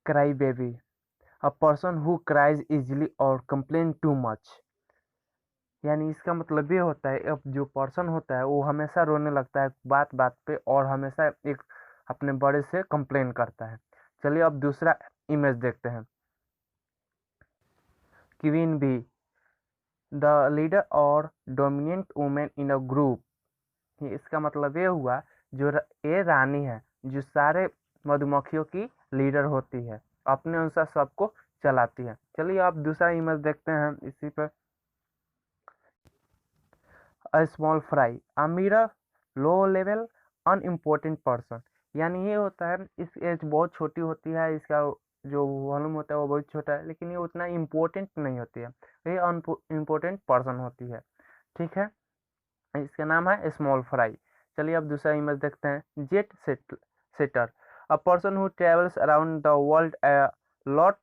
Cry baby, a person who cries easily और complain too much. यानी इसका मतलब ये होता है, अब जो पर्सन होता है वो हमेशा रोने लगता है बात बात पे और हमेशा एक अपने बड़े से कंप्लेन करता है। चलिए अब दूसरा इमेज देखते हैं। क्वीन बी, द लीडर और dominant women in a group. इसका मतलब ये हुआ जो ये रानी है जो सारे मधुमक्खियों की लीडर होती है, अपने अनुसार सबको चलाती है। चलिए आप दूसरा इमेज देखते हैं इसी पर। A small fry, a mirror, low level, unimportant person. यानी ये होता है इस एज बहुत छोटी होती है, इसका जो वॉल्यूम होता है वो बहुत छोटा है, लेकिन ये उतना इम्पोर्टेंट नहीं होती है, ये अनइम्पोर्टेंट पर्सन होती है। ठीक है, इसका नाम है स्मॉल फ्राई। चलिए अब दूसरा इमेज देखते हैं। Jet setter, a person who travels around the world lot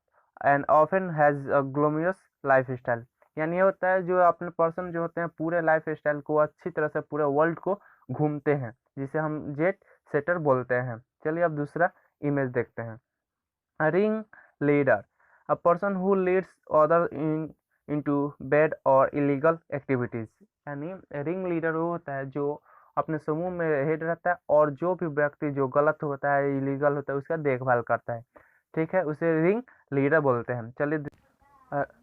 and often has a glamorous lifestyle. यानी ये होता है जो अपने पर्सन जो होते हैं पूरे लाइफ स्टाइल को अच्छी तरह से पूरे वर्ल्ड को घूमते हैं, जिसे हम जेट सेटर बोलते हैं। चलिए अब दूसरा इमेज देखते हैं। Ring leader, a person who Leeds other into bad और इलीगल एक्टिविटीज। यानी रिंग लीडर वो होता है जो अपने समूह में हेड रहता है और जो भी व्यक्ति जो गलत होता है इलीगल होता है उसका देखभाल करता है। ठीक है, उसे रिंग लीडर बोलते हैं। चलिए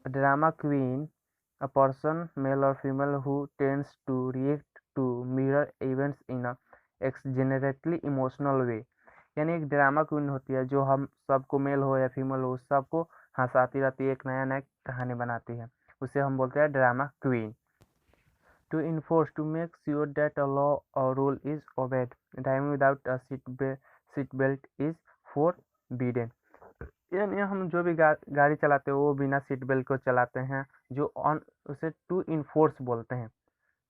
drama queen, a person male or female who tends to react to mirror events in a exaggeratingly emotional way। यानी एक ड्रामा क्वीन होती है जो हम सबको, मेल हो या फीमेल हो, सबको हंसाती रहती है, एक नया नया कहानी बनाती है, उसे हम बोलते हैं drama queen. To enforce, to make sure that a law or rule is obeyed, driving without a seat belt is forbidden. यानी हम जो भी गाड़ी चलाते हैं वो बिना सीट बेल्ट को चलाते हैं, जो ऑन उसे टू इन्फोर्स बोलते हैं।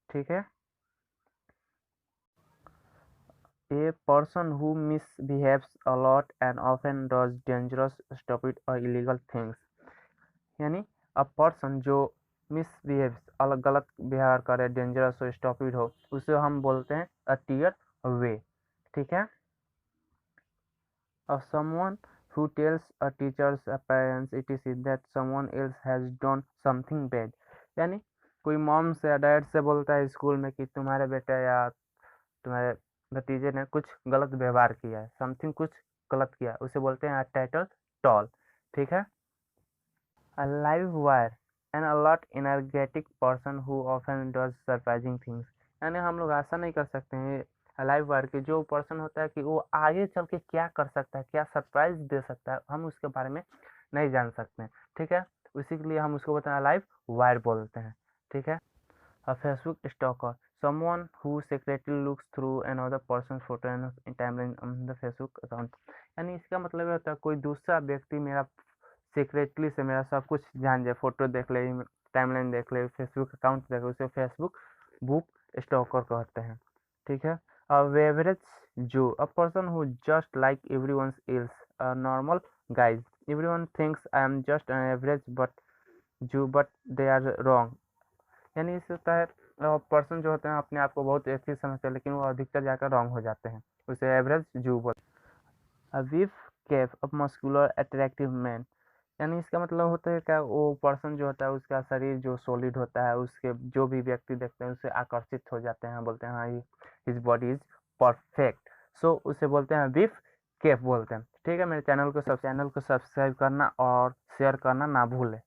ठीक है, a person who misbehaves a lot and often does dangerous stupid or illegal things. यानी अ पर्सन जो मिसबिहेव्स अलग गलत व्यवहार करे, डेंजरस हो, स्टूपिड हो, उसे हम बोलते हैं अ टीयर वे। ठीक है, of someone who tells a teachers, a parents, etc. that someone else has done something bad। यानी कोई मॉम से या डैड से बोलता है स्कूल में कि तुम्हारे बेटे या तुम्हारे भतीजे ने कुछ गलत व्यवहार किया है, समथिंग कुछ गलत किया, उसे बोलते हैं टाइटल टॉल। ठीक है, a live wire, an alert energetic person who often does surprising things। यानी हम लोग आशा नहीं कर सकते हैं लाइव वायर के जो पर्सन होता है कि वो आगे चल के क्या कर सकता है, क्या सरप्राइज दे सकता है, हम उसके बारे में नहीं जान सकते हैं। ठीक है, उसी के लिए हम उसको बताना लाइव वायर बोलते हैं। ठीक है, a Facebook stalker, someone who secretly looks through another person's photo and timeline on the Facebook account। यानी इसका मतलब ये होता है कोई दूसरा व्यक्ति मेरा सीक्रेटली से मेरा सब कुछ जान जाए, फोटो देख ले, टाइमलाइन देख ले, फेसबुक अकाउंट देख ले, उसे फेसबुक बुक स्टॉकर कहते हैं। ठीक है, एवरेज जो, a person who just like everyone else, a normal guys, everyone thinks I am just an average but they are wrong. यानी इससे होता है पर्सन जो होते हैं अपने आप को बहुत अच्छी समझते हैं लेकिन वो अधिकतर जाकर रॉन्ग हो जाते हैं, उसे एवरेज जू बोलते हैं। A beefcake, a muscular attractive man. यानी इसका मतलब होता है क्या, वो पर्सन जो होता है उसका शरीर जो सॉलिड होता है, उसके जो भी व्यक्ति देखते हैं उससे आकर्षित हो जाते हैं, बोलते हैं हाँ हिज बॉडी इज परफेक्ट, सो उसे बोलते हैं विफ केफ बोलते हैं। ठीक है, मेरे चैनल को सब्सक्राइब करना और शेयर करना ना भूलें।